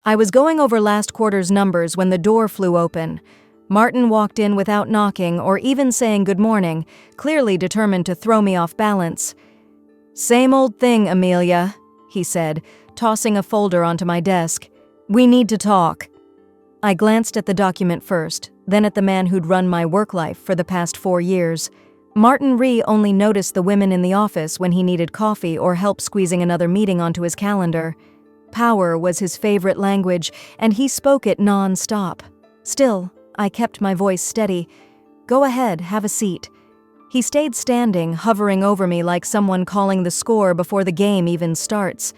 I was going over last quarter's numbers when the door flew open. Martin walked in without knocking or even saying good morning, clearly determined to throw me off balance. "Same old thing, Amelia," he said, tossing a folder onto my desk. "We need to talk." I glanced at the document first, then at the man who'd run my work life for the past 4 years. Martin Rhee only noticed the women in the office when he needed coffee or help squeezing another meeting onto his calendar. Power was his favorite language, and he spoke it non-stop. Still, I kept my voice steady. "Go ahead, have a seat." He stayed standing, hovering over me like someone calling the score before the game even starts.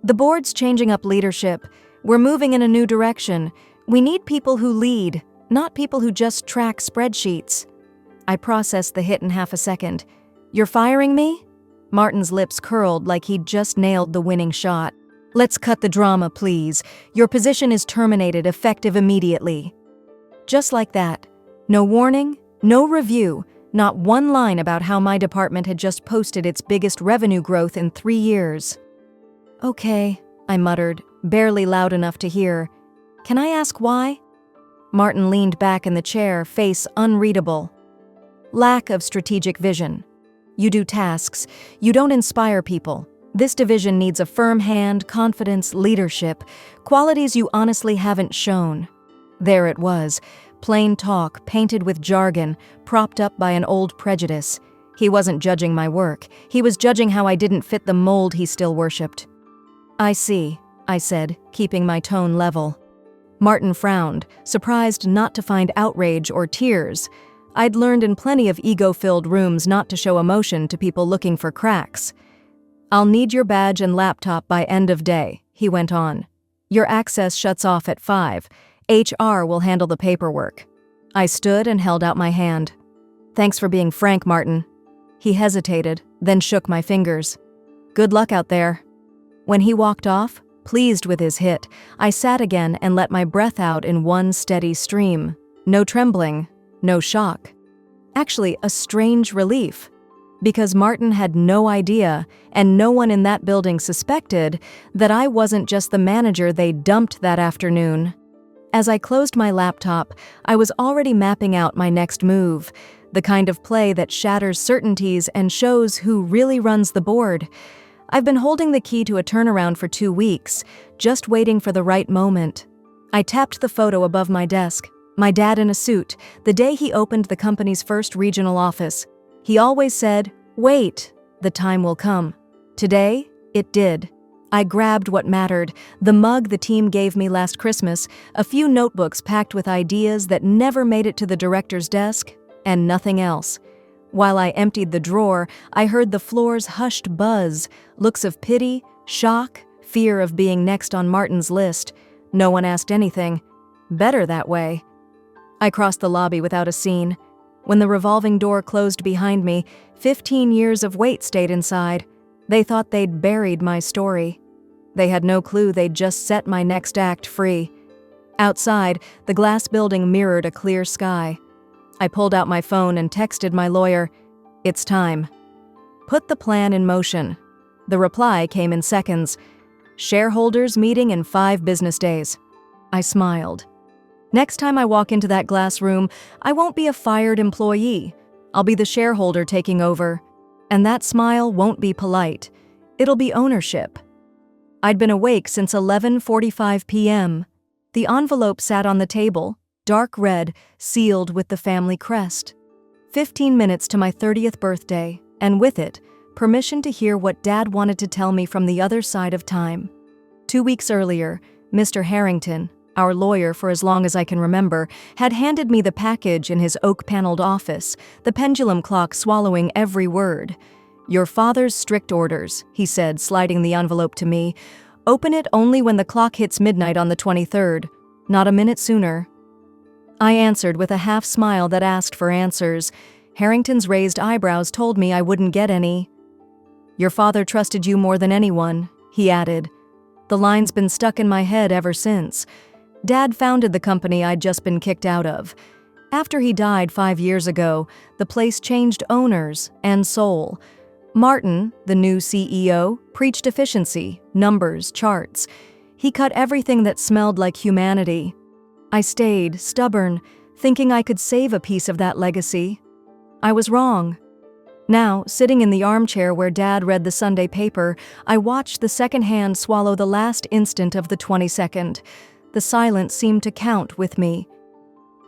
"The board's changing up leadership. We're moving in a new direction. We need people who lead, not people who just track spreadsheets." I processed the hit in half a second. "You're firing me?" Martin's lips curled like he'd just nailed the winning shot. "Let's cut the drama, please. Your position is terminated, effective immediately." Just like that. No warning, no review, not one line about how my department had just posted its biggest revenue growth in 3 years. "Okay," I muttered, barely loud enough to hear. "Can I ask why?" Martin leaned back in the chair, face unreadable. "Lack of strategic vision. You do tasks. You don't inspire people. This division needs a firm hand, confidence, leadership, qualities you honestly haven't shown." There it was, plain talk, painted with jargon, propped up by an old prejudice. He wasn't judging my work. He was judging how I didn't fit the mold he still worshipped. "I see," I said, keeping my tone level. Martin frowned, surprised not to find outrage or tears. I'd learned in plenty of ego-filled rooms not to show emotion to people looking for cracks. "I'll need your badge and laptop by end of day," he went on. "Your access shuts off at 5. HR will handle the paperwork." I stood and held out my hand. "Thanks for being frank, Martin." He hesitated, then shook my fingers. "Good luck out there." When he walked off, pleased with his hit, I sat again and let my breath out in one steady stream. No trembling, no shock. Actually, a strange relief. Because Martin had no idea, and no one in that building suspected, that I wasn't just the manager they dumped that afternoon. As I closed my laptop, I was already mapping out my next move, the kind of play that shatters certainties and shows who really runs the board. I've been holding the key to a turnaround for 2 weeks, just waiting for the right moment. I tapped the photo above my desk, my dad in a suit, the day he opened the company's first regional office. He always said, "Wait, the time will come." Today, it did. I grabbed what mattered, the mug the team gave me last Christmas, a few notebooks packed with ideas that never made it to the director's desk, and nothing else. While I emptied the drawer, I heard the floor's hushed buzz, looks of pity, shock, fear of being next on Martin's list. No one asked anything. Better that way. I crossed the lobby without a scene. When the revolving door closed behind me, 15 years of wait stayed inside. They thought they'd buried my story. They had no clue they'd just set my next act free. Outside, the glass building mirrored a clear sky. I pulled out my phone and texted my lawyer, "It's time." Put the plan in motion. The reply came in seconds. "Shareholders meeting in 5 business days." I smiled. Next time I walk into that glass room, I won't be a fired employee. I'll be the shareholder taking over. And that smile won't be polite. It'll be ownership. I'd been awake since 11:45 p.m. The envelope sat on the table, dark red, sealed with the family crest. 15 minutes to my 30th birthday, and with it, permission to hear what Dad wanted to tell me from the other side of time. 2 weeks earlier, Mr. Harrington, our lawyer for as long as I can remember, had handed me the package in his oak-paneled office, the pendulum clock swallowing every word. "Your father's strict orders," he said, sliding the envelope to me. "Open it only when the clock hits midnight on the 23rd, not a minute sooner." I answered with a half smile that asked for answers. Harrington's raised eyebrows told me I wouldn't get any. "Your father trusted you more than anyone," he added. The line's been stuck in my head ever since. Dad founded the company I'd just been kicked out of. After he died 5 years ago, the place changed owners and soul. Martin, the new CEO, preached efficiency, numbers, charts. He cut everything that smelled like humanity. I stayed, stubborn, thinking I could save a piece of that legacy. I was wrong. Now, sitting in the armchair where Dad read the Sunday paper, I watched the second hand swallow the last instant of the 22nd. The silence seemed to count with me.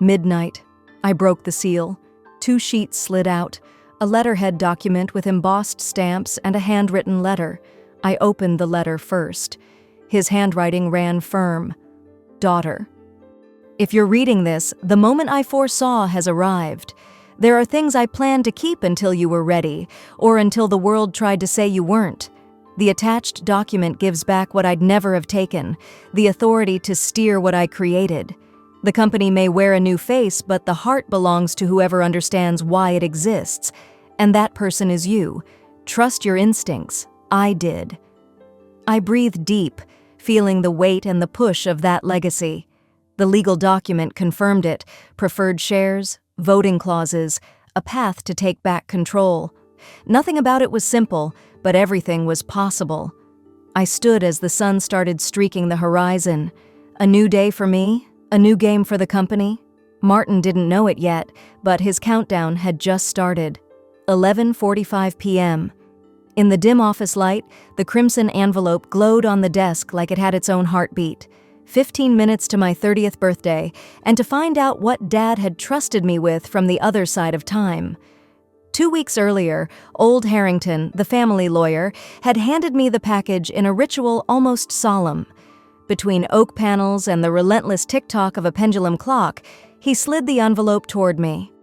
Midnight. I broke the seal. 2 sheets slid out, a letterhead document with embossed stamps and a handwritten letter. I opened the letter first. His handwriting ran firm. Daughter. If you're reading this, the moment I foresaw has arrived. There are things I planned to keep until you were ready, or until the world tried to say you weren't. The attached document gives back what I'd never have taken, the authority to steer what I created. The company may wear a new face, but the heart belongs to whoever understands why it exists. And that person is you. Trust your instincts. I did. I breathed deep, feeling the weight and the push of that legacy. The legal document confirmed it: preferred shares, voting clauses, a path to take back control. Nothing about it was simple, but everything was possible. I stood as the sun started streaking the horizon. A new day for me, a new game for the company. Martin didn't know it yet, but his countdown had just started. 11:45 p.m. In the dim office light, the crimson envelope glowed on the desk like it had its own heartbeat. 15 minutes to my 30th birthday, and to find out what Dad had trusted me with from the other side of time. 2 weeks earlier, Old Harrington, the family lawyer, had handed me the package in a ritual almost solemn. Between oak panels and the relentless tick-tock of a pendulum clock, he slid the envelope toward me.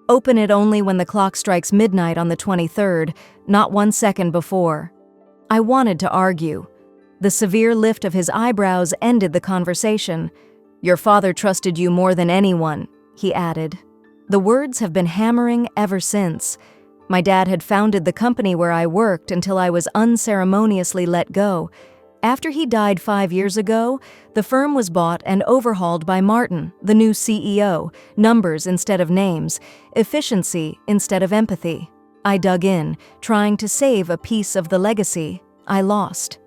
Open it only when the clock strikes midnight on the 23rd, not 1 second before. I wanted to argue. The severe lift of his eyebrows ended the conversation. Your father trusted you more than anyone, he added. The words have been hammering ever since. My dad had founded the company where I worked until I was unceremoniously let go. After he died 5 years ago, the firm was bought and overhauled by Martin, the new CEO, numbers instead of names, efficiency instead of empathy. I dug in, trying to save a piece of the legacy. I lost.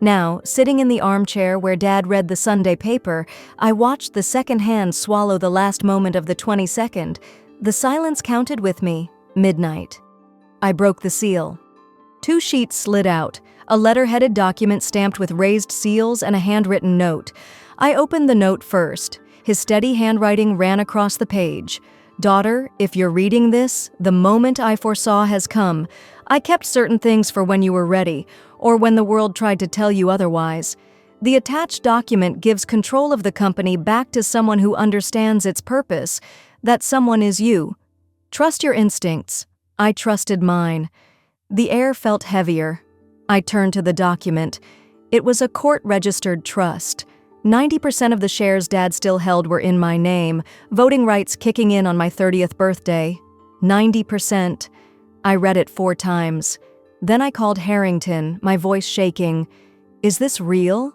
Now, sitting in the armchair where Dad read the Sunday paper, I watched the second hand swallow the last moment of the 22nd. The silence counted with me. Midnight. I broke the seal. 2 sheets slid out, a letter-headed document stamped with raised seals and a handwritten note. I opened the note first. His steady handwriting ran across the page. Daughter, if you're reading this, the moment I foresaw has come. I kept certain things for when you were ready, or when the world tried to tell you otherwise. The attached document gives control of the company back to someone who understands its purpose. That someone is you. Trust your instincts. I trusted mine. The air felt heavier. I turned to the document. It was a court-registered trust. 90% of the shares Dad still held were in my name, voting rights kicking in on my 30th birthday. 90%. I read it 4 times. Then I called Harrington, my voice shaking. Is this real?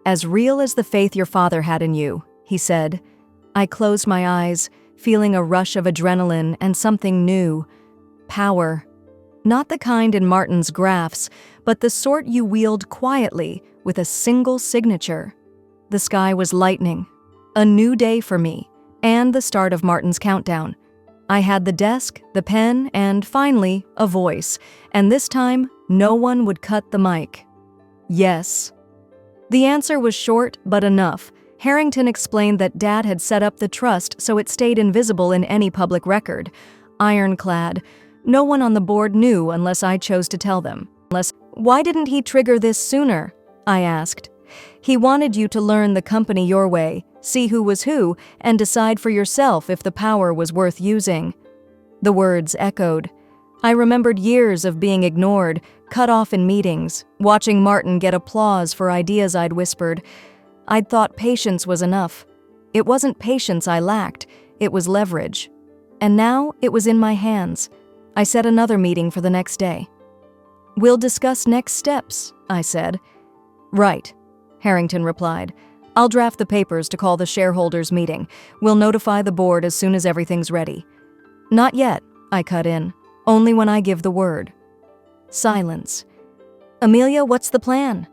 As real as the faith your father had in you, he said. I closed my eyes, feeling a rush of adrenaline and something new. Power. Not the kind in Martin's graphs, but the sort you wield quietly with a single signature. The sky was lightening. A new day for me, and the start of Martin's countdown. I had the desk, the pen, and finally, a voice, and this time, no one would cut the mic. Yes. The answer was short, but enough. Harrington explained that Dad had set up the trust so it stayed invisible in any public record. Ironclad. No one on the board knew unless I chose to tell them. Why didn't he trigger this sooner? I asked. He wanted you to learn the company your way, see who was who, and decide for yourself if the power was worth using. The words echoed. I remembered years of being ignored, cut off in meetings, watching Martin get applause for ideas I'd whispered. I'd thought patience was enough. It wasn't patience I lacked, it was leverage. And now it was in my hands. I set another meeting for the next day. We'll discuss next steps, I said. Right, Harrington replied. I'll draft the papers to call the shareholders' meeting. We'll notify the board as soon as everything's ready. Not yet, I cut in. Only when I give the word. Silence. Amelia, what's the plan?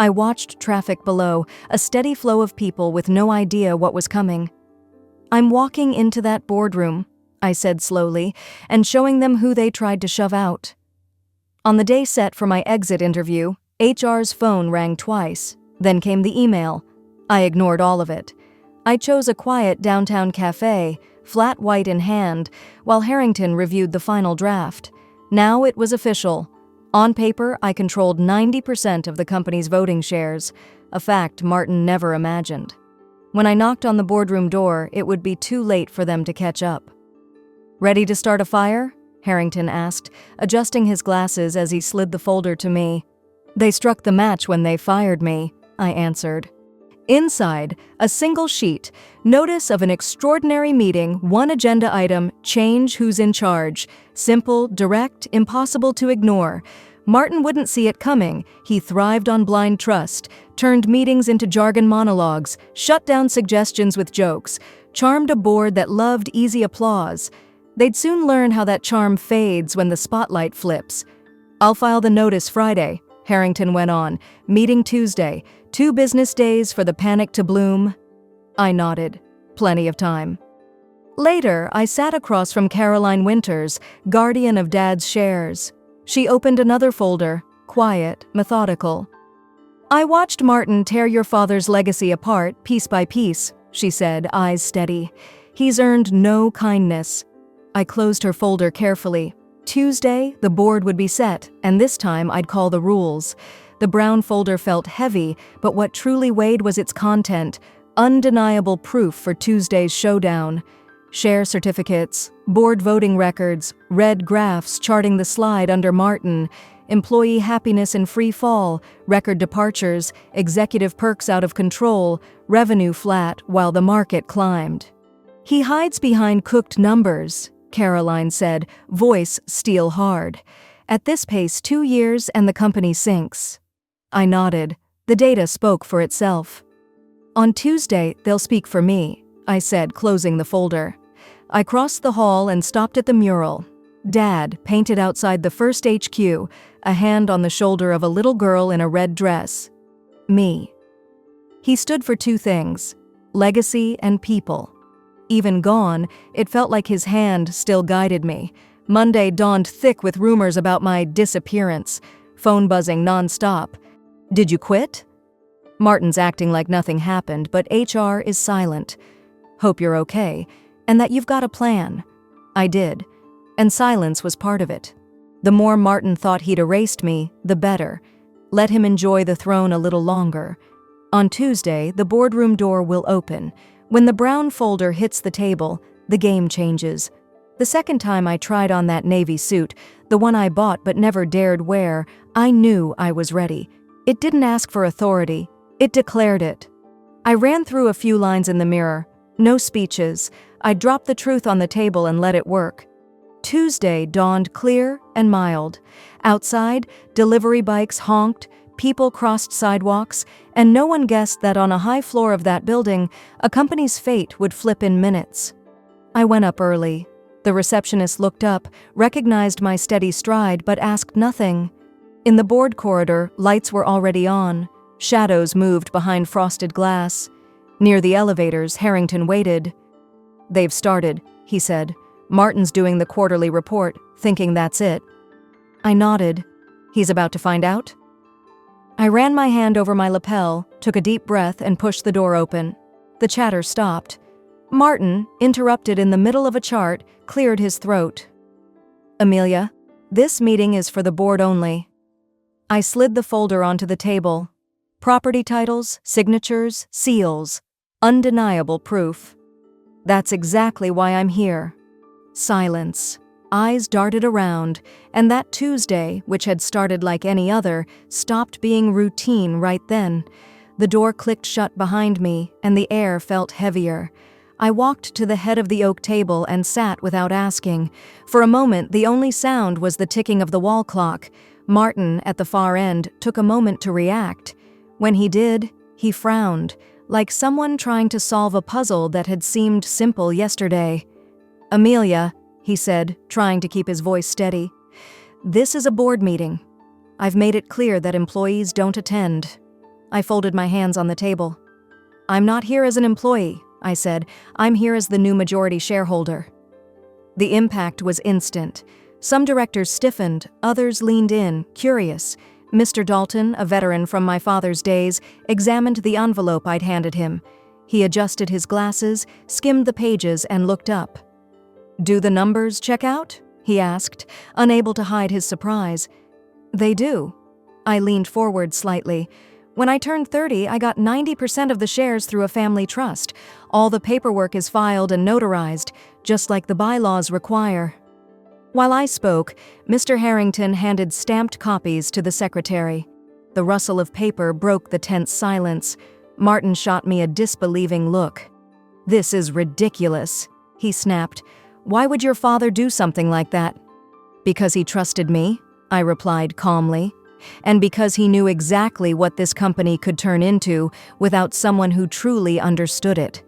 I watched traffic below, a steady flow of people with no idea what was coming. "I'm walking into that boardroom," I said slowly, and showing them who they tried to shove out. On the day set for my exit interview, HR's phone rang twice. Then came the email. I ignored all of it. I chose a quiet downtown cafe, flat white in hand, while Harrington reviewed the final draft. Now it was official. On paper, I controlled 90% of the company's voting shares, a fact Martin never imagined. When I knocked on the boardroom door, it would be too late for them to catch up. "Ready to start a fire?" Harrington asked, adjusting his glasses as he slid the folder to me. "They struck the match when they fired me," I answered. Inside, a single sheet, notice of an extraordinary meeting, one agenda item, change who's in charge. Simple, direct, impossible to ignore. Martin wouldn't see it coming. He thrived on blind trust, turned meetings into jargon monologues, shut down suggestions with jokes, charmed a board that loved easy applause. They'd soon learn how that charm fades when the spotlight flips. "I'll file the notice Friday," Harrington went on. "Meeting Tuesday. 2 business days for the panic to bloom." I nodded. Plenty of time. Later, I sat across from Caroline Winters, guardian of Dad's shares. She opened another folder, quiet, methodical. "I watched Martin tear your father's legacy apart, piece by piece," she said, eyes steady. "He's earned no kindness." I closed her folder carefully. Tuesday, the board would be set, and this time I'd call the rules. The brown folder felt heavy, but what truly weighed was its content, undeniable proof for Tuesday's showdown. Share certificates, board voting records, red graphs charting the slide under Martin, employee happiness in free fall, record departures, executive perks out of control, revenue flat while the market climbed. "He hides behind cooked numbers," Caroline said, voice steel hard. "At this pace, 2 years and the company sinks." I nodded. The data spoke for itself. "On Tuesday, they'll speak for me," I said, closing the folder. I crossed the hall and stopped at the mural. Dad, painted outside the first HQ, a hand on the shoulder of a little girl in a red dress. Me. He stood for 2 things, legacy and people. Even gone, it felt like his hand still guided me. Monday dawned thick with rumors about my disappearance, phone buzzing nonstop. "Did you quit?" Martin's acting like nothing happened, but HR is silent. "Hope you're okay, and that you've got a plan." I did, and silence was part of it. The more Martin thought he'd erased me, the better. Let him enjoy the throne a little longer. On Tuesday, the boardroom door will open. When the brown folder hits the table, the game changes. The second time I tried on that navy suit, the one I bought but never dared wear, I knew I was ready. It didn't ask for authority. It declared it. I ran through a few lines in the mirror. No speeches. I dropped the truth on the table and let it work. Tuesday dawned clear and mild. Outside, delivery bikes honked, people crossed sidewalks, and no one guessed that on a high floor of that building, a company's fate would flip in minutes. I went up early. The receptionist looked up, recognized my steady stride, but asked nothing. In the board corridor, lights were already on. Shadows moved behind frosted glass. Near the elevators, Harrington waited. "They've started," he said. "Martin's doing the quarterly report, thinking that's it." I nodded. "He's about to find out?" I ran my hand over my lapel, took a deep breath, and pushed the door open. The chatter stopped. Martin, interrupted in the middle of a chart, cleared his throat. "Amelia, this meeting is for the board only." I slid the folder onto the table. Property titles, signatures, seals. Undeniable proof. "That's exactly why I'm here." Silence. Eyes darted around, and that Tuesday, which had started like any other, stopped being routine right then. The door clicked shut behind me, and the air felt heavier. I walked to the head of the oak table and sat without asking. For a moment, the only sound was the ticking of the wall clock. Martin, at the far end, took a moment to react. When he did, he frowned, like someone trying to solve a puzzle that had seemed simple yesterday. "Amelia," he said, trying to keep his voice steady, "this is a board meeting. I've made it clear that employees don't attend." I folded my hands on the table. "I'm not here as an employee," I said. "I'm here as the new majority shareholder." The impact was instant. Some directors stiffened, others leaned in, curious. Mr. Dalton, a veteran from my father's days, examined the envelope I'd handed him. He adjusted his glasses, skimmed the pages, and looked up. "Do the numbers check out?" he asked, unable to hide his surprise. "They do." I leaned forward slightly. "When I turned 30, I got 90% of the shares through a family trust. All the paperwork is filed and notarized, just like the bylaws require." While I spoke, Mr. Harrington handed stamped copies to the secretary. The rustle of paper broke the tense silence. Martin shot me a disbelieving look. "This is ridiculous," he snapped. "Why would your father do something like that?" "Because he trusted me," I replied calmly. "And because he knew exactly what this company could turn into without someone who truly understood it."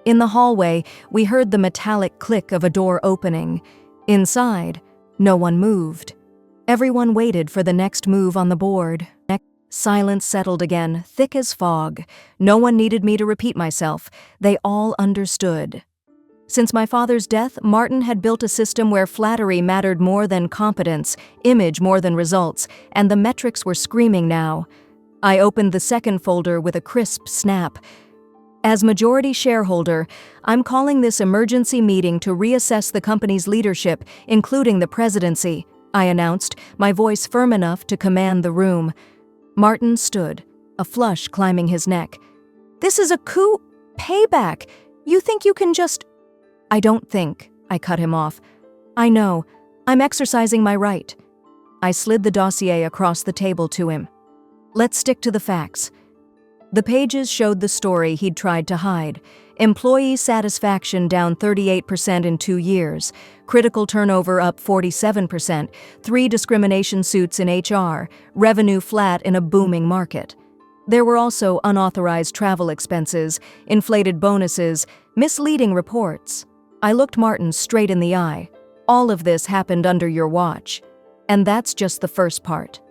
In the hallway, we heard the metallic click of a door opening. Inside, no one moved. Everyone waited for the next move on the board. Silence settled again, thick as fog. No one needed me to repeat myself. They all understood. Since my father's death, Martin had built a system where flattery mattered more than competence, image more than results, and the metrics were screaming now. I opened the second folder with a crisp snap. "As majority shareholder, I'm calling this emergency meeting to reassess the company's leadership, including the presidency," I announced, my voice firm enough to command the room. Martin stood, a flush climbing his neck. "This is a coup! Payback! You think you can just—" "I don't think," I cut him off. "I know. I'm exercising my right." I slid the dossier across the table to him. "Let's stick to the facts." The pages showed the story he'd tried to hide. Employee satisfaction down 38% in 2 years, critical turnover up 47%, 3 discrimination suits in HR, revenue flat in a booming market. There were also unauthorized travel expenses, inflated bonuses, misleading reports. I looked Martin straight in the eye. "All of this happened under your watch. And that's just the first part."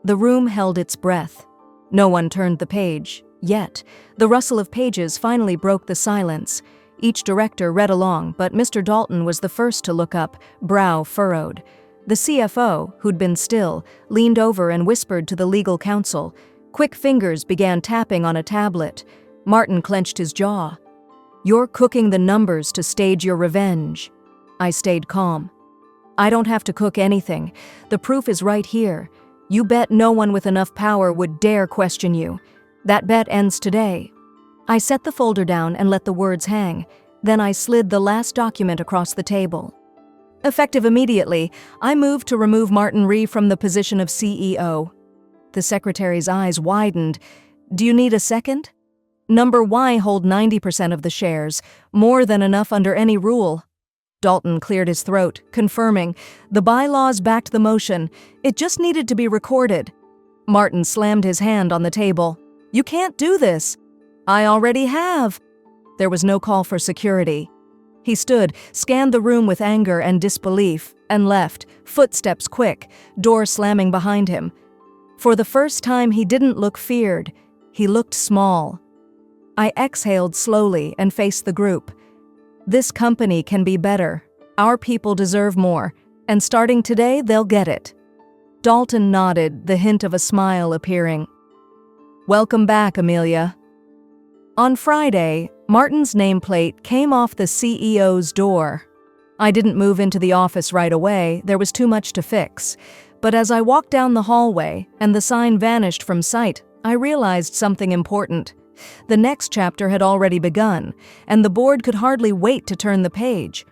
The room held its breath. No one turned the page, yet. The rustle of pages finally broke the silence. Each director read along, but Mr. Dalton was the first to look up, brow furrowed. The CFO, who'd been still, leaned over and whispered to the legal counsel. Quick fingers began tapping on a tablet. Martin clenched his jaw. "You're cooking the numbers to stage your revenge." I stayed calm. "I don't have to cook anything. The proof is right here. You bet no one with enough power would dare question you. That bet ends today." I set the folder down and let the words hang. Then I slid the last document across the table. Effective immediately, I moved to remove Martin Ree from the position of CEO. The secretary's eyes widened. "Do you need a second?" "Number Y hold 90% of the shares, more than enough under any rule." Dalton cleared his throat, confirming, "The bylaws backed the motion. It just needed to be recorded." Martin slammed his hand on the table. "You can't do this." "I already have." There was no call for security. He stood, scanned the room with anger and disbelief, and left, footsteps quick, door slamming behind him. For the first time, he didn't look feared. He looked small. I exhaled slowly and faced the group. This company can be better. Our people deserve more, and starting today, they'll get it. Dalton nodded, the hint of a smile appearing. "Welcome back, Amelia." On Friday, Martin's nameplate came off the CEO's door. I didn't move into the office right away, there was too much to fix. But as I walked down the hallway and the sign vanished from sight, I realized something important. The next chapter had already begun, and the board could hardly wait to turn the page.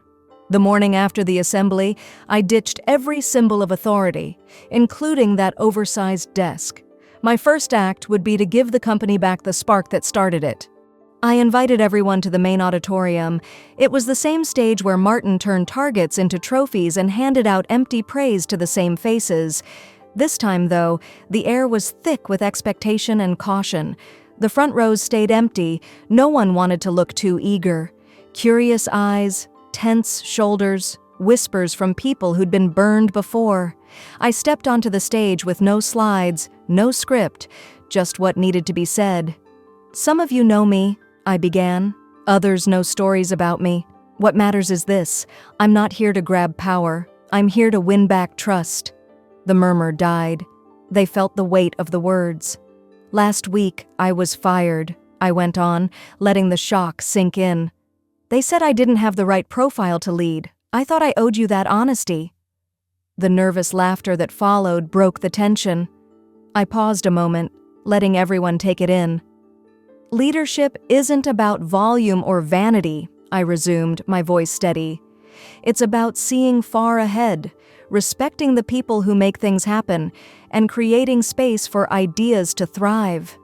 The morning after the assembly, I ditched every symbol of authority, including that oversized desk. My first act would be to give the company back the spark that started it. I invited everyone to the main auditorium. It was the same stage where Martin turned targets into trophies and handed out empty praise to the same faces. This time, though, the air was thick with expectation and caution. The front rows stayed empty. No one wanted to look too eager. Curious eyes, tense shoulders, whispers from people who'd been burned before. I stepped onto the stage with no slides, no script, just what needed to be said. "Some of you know me," I began. "Others know stories about me. What matters is this: I'm not here to grab power. I'm here to win back trust." The murmur died. They felt the weight of the words. "Last week, I was fired," I went on, letting the shock sink in. "They said I didn't have the right profile to lead. I thought I owed you that honesty." The nervous laughter that followed broke the tension. I paused a moment, letting everyone take it in. "Leadership isn't about volume or vanity," I resumed, my voice steady. "It's about seeing far ahead, respecting the people who make things happen, and creating space for ideas to thrive."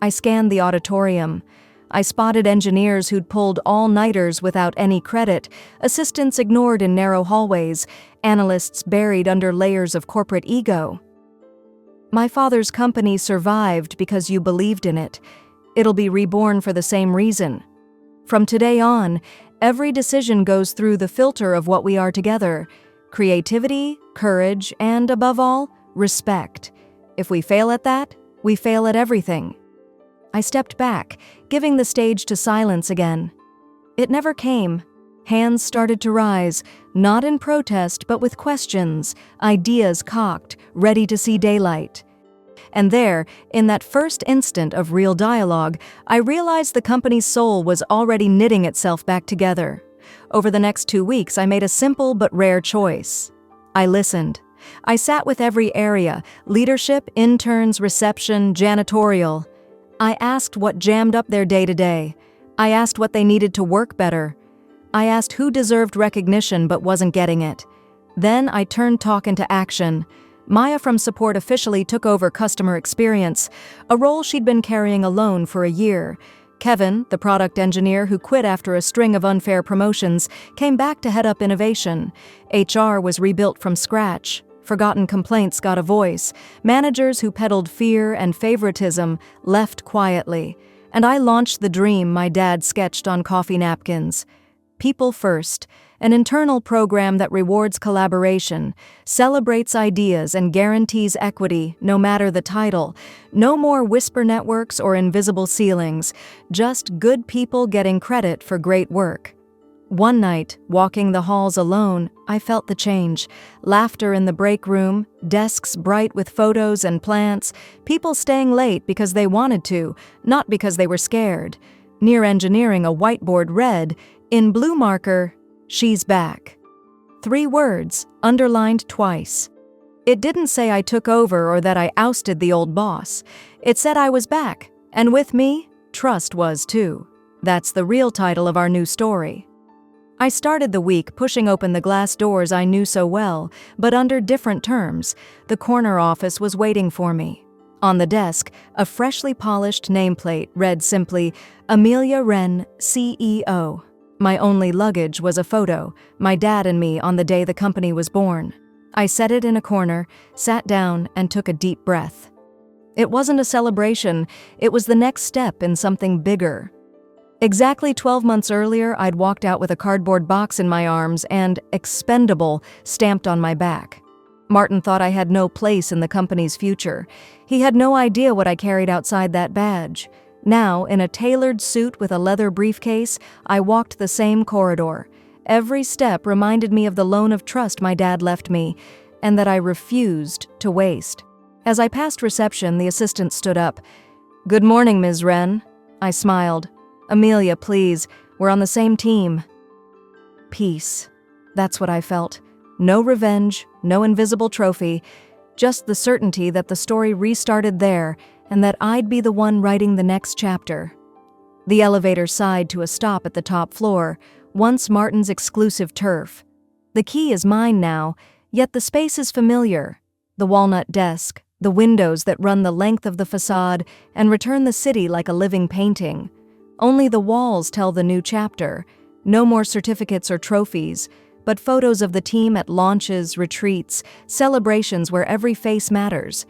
I scanned the auditorium. I spotted engineers who'd pulled all-nighters without any credit, assistants ignored in narrow hallways, analysts buried under layers of corporate ego. "My father's company survived because you believed in it. It'll be reborn for the same reason. From today on, every decision goes through the filter of what we are together: creativity, courage, and above all, respect. If we fail at that, we fail at everything." I stepped back, giving the stage to silence again. It never came. Hands started to rise, not in protest but with questions, ideas cocked, ready to see daylight. And there, in that first instant of real dialogue, I realized the company's soul was already knitting itself back together. Over the next 2 weeks, I made a simple but rare choice. I listened. I sat with every area: leadership, interns, reception, janitorial. I asked what jammed up their day-to-day. I asked what they needed to work better. I asked who deserved recognition but wasn't getting it. Then I turned talk into action. Maya from support officially took over customer experience, a role she'd been carrying alone for a year. Kevin, the product engineer who quit after a string of unfair promotions, came back to head up innovation. HR was rebuilt from scratch. Forgotten complaints got a voice. Managers who peddled fear and favoritism left quietly. And I launched the dream my dad sketched on coffee napkins. People First, an internal program that rewards collaboration, celebrates ideas, and guarantees equity, no matter the title. No more whisper networks or invisible ceilings, just good people getting credit for great work. One night, walking the halls alone, I felt the change. Laughter in the break room, desks bright with photos and plants, people staying late because they wanted to, not because they were scared. Near engineering, a whiteboard read, in blue marker, "She's back." 3 words, underlined twice. It didn't say I took over or that I ousted the old boss. It said I was back, and with me, trust was too. That's the real title of our new story. I started the week pushing open the glass doors I knew so well, but under different terms. The corner office was waiting for me. On the desk, a freshly polished nameplate read simply, "Amelia Wren, CEO." My only luggage was a photo, my dad and me on the day the company was born. I set it in a corner, sat down, and took a deep breath. It wasn't a celebration, it was the next step in something bigger. Exactly 12 months earlier, I'd walked out with a cardboard box in my arms and "expendable" stamped on my back. Martin thought I had no place in the company's future. He had no idea what I carried outside that badge. Now, in a tailored suit with a leather briefcase, I walked the same corridor. Every step reminded me of the loan of trust my dad left me, and that I refused to waste. As I passed reception, the assistant stood up. "Good morning, Ms. Wren." I smiled. "Amelia, please, we're on the same team." Peace. That's what I felt. No revenge, no invisible trophy, just the certainty that the story restarted there and that I'd be the one writing the next chapter. The elevator sighed to a stop at the top floor, once Martin's exclusive turf. The key is mine now, yet the space is familiar. The walnut desk, the windows that run the length of the facade and return the city like a living painting. Only the walls tell the new chapter. No more certificates or trophies, but photos of the team at launches, retreats, celebrations where every face matters.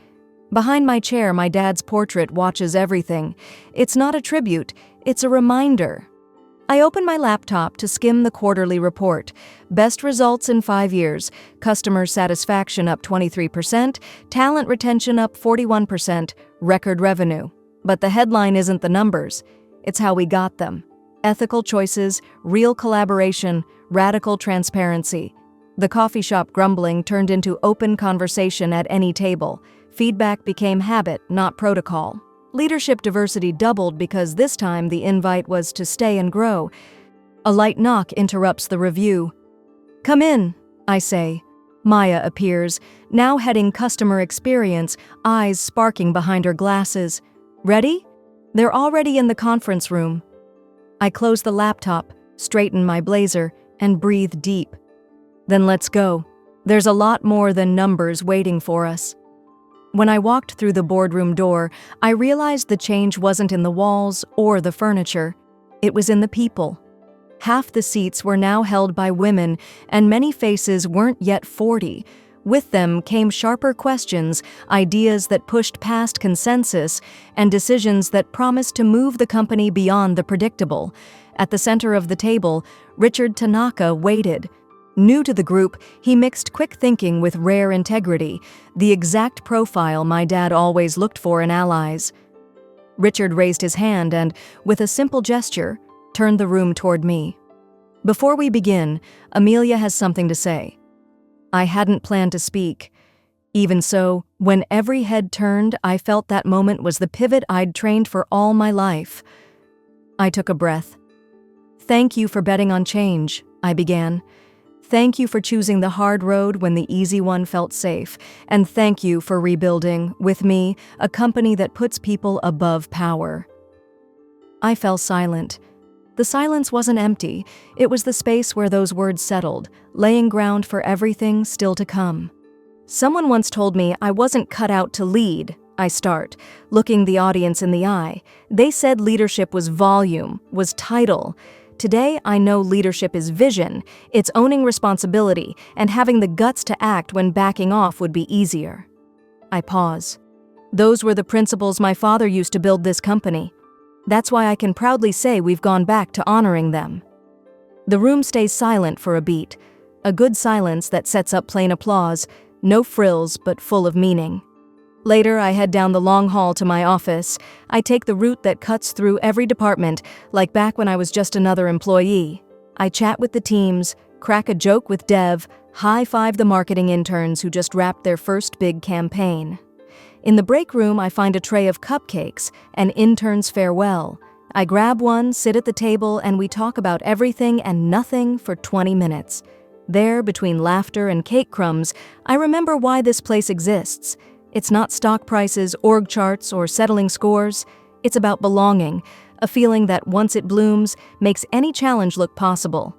Behind my chair, my dad's portrait watches everything. It's not a tribute, it's a reminder. I open my laptop to skim the quarterly report. Best results in 5 years. Customer satisfaction up 23%, talent retention up 41%, record revenue. But the headline isn't the numbers, it's how we got them. Ethical choices, real collaboration, radical transparency. The coffee shop grumbling turned into open conversation at any table. Feedback became habit, not protocol. Leadership diversity doubled because this time the invite was to stay and grow. A light knock interrupts the review. "Come in," I say. Maya appears, now heading customer experience, eyes sparking behind her glasses. "Ready?" They're already in the conference room. I close the laptop, straighten my blazer, and breathe deep. Then let's go. There's a lot more than numbers waiting for us. When I walked through the boardroom door, I realized the change wasn't in the walls or the furniture. It was in the people. Half the seats were now held by women, and many faces weren't yet 40. With them came sharper questions, ideas that pushed past consensus, and decisions that promised to move the company beyond the predictable. At the center of the table, Richard Tanaka waited. New to the group, he mixed quick thinking with rare integrity, the exact profile my dad always looked for in allies. Richard raised his hand and, with a simple gesture, turned the room toward me. "Before we begin, Amelia has something to say." I hadn't planned to speak. Even so, when every head turned, I felt that moment was the pivot I'd trained for all my life. I took a breath. "Thank you for betting on change," I began. "Thank you for choosing the hard road when the easy one felt safe. And thank you for rebuilding, with me, a company that puts people above power." I fell silent. The silence wasn't empty. It was the space where those words settled, laying ground for everything still to come. "Someone once told me I wasn't cut out to lead," I start, looking the audience in the eye. "They said leadership was volume, was title. Today, I know leadership is vision. It's owning responsibility and having the guts to act when backing off would be easier." I pause. Those were the principles my father used to build this company. That's why I can proudly say we've gone back to honoring them. The room stays silent for a beat, a good silence that sets up plain applause, no frills but full of meaning. Later, I head down the long hall to my office. I take the route that cuts through every department, like back when I was just another employee. I chat with the teams, crack a joke with Dev, high-five the marketing interns who just wrapped their first big campaign. In the break room, I find a tray of cupcakes, an intern's farewell. I grab one, sit at the table, and we talk about everything and nothing for 20 minutes. There, between laughter and cake crumbs, I remember why this place exists. It's not stock prices, org charts, or settling scores. It's about belonging, a feeling that once it blooms, makes any challenge look possible.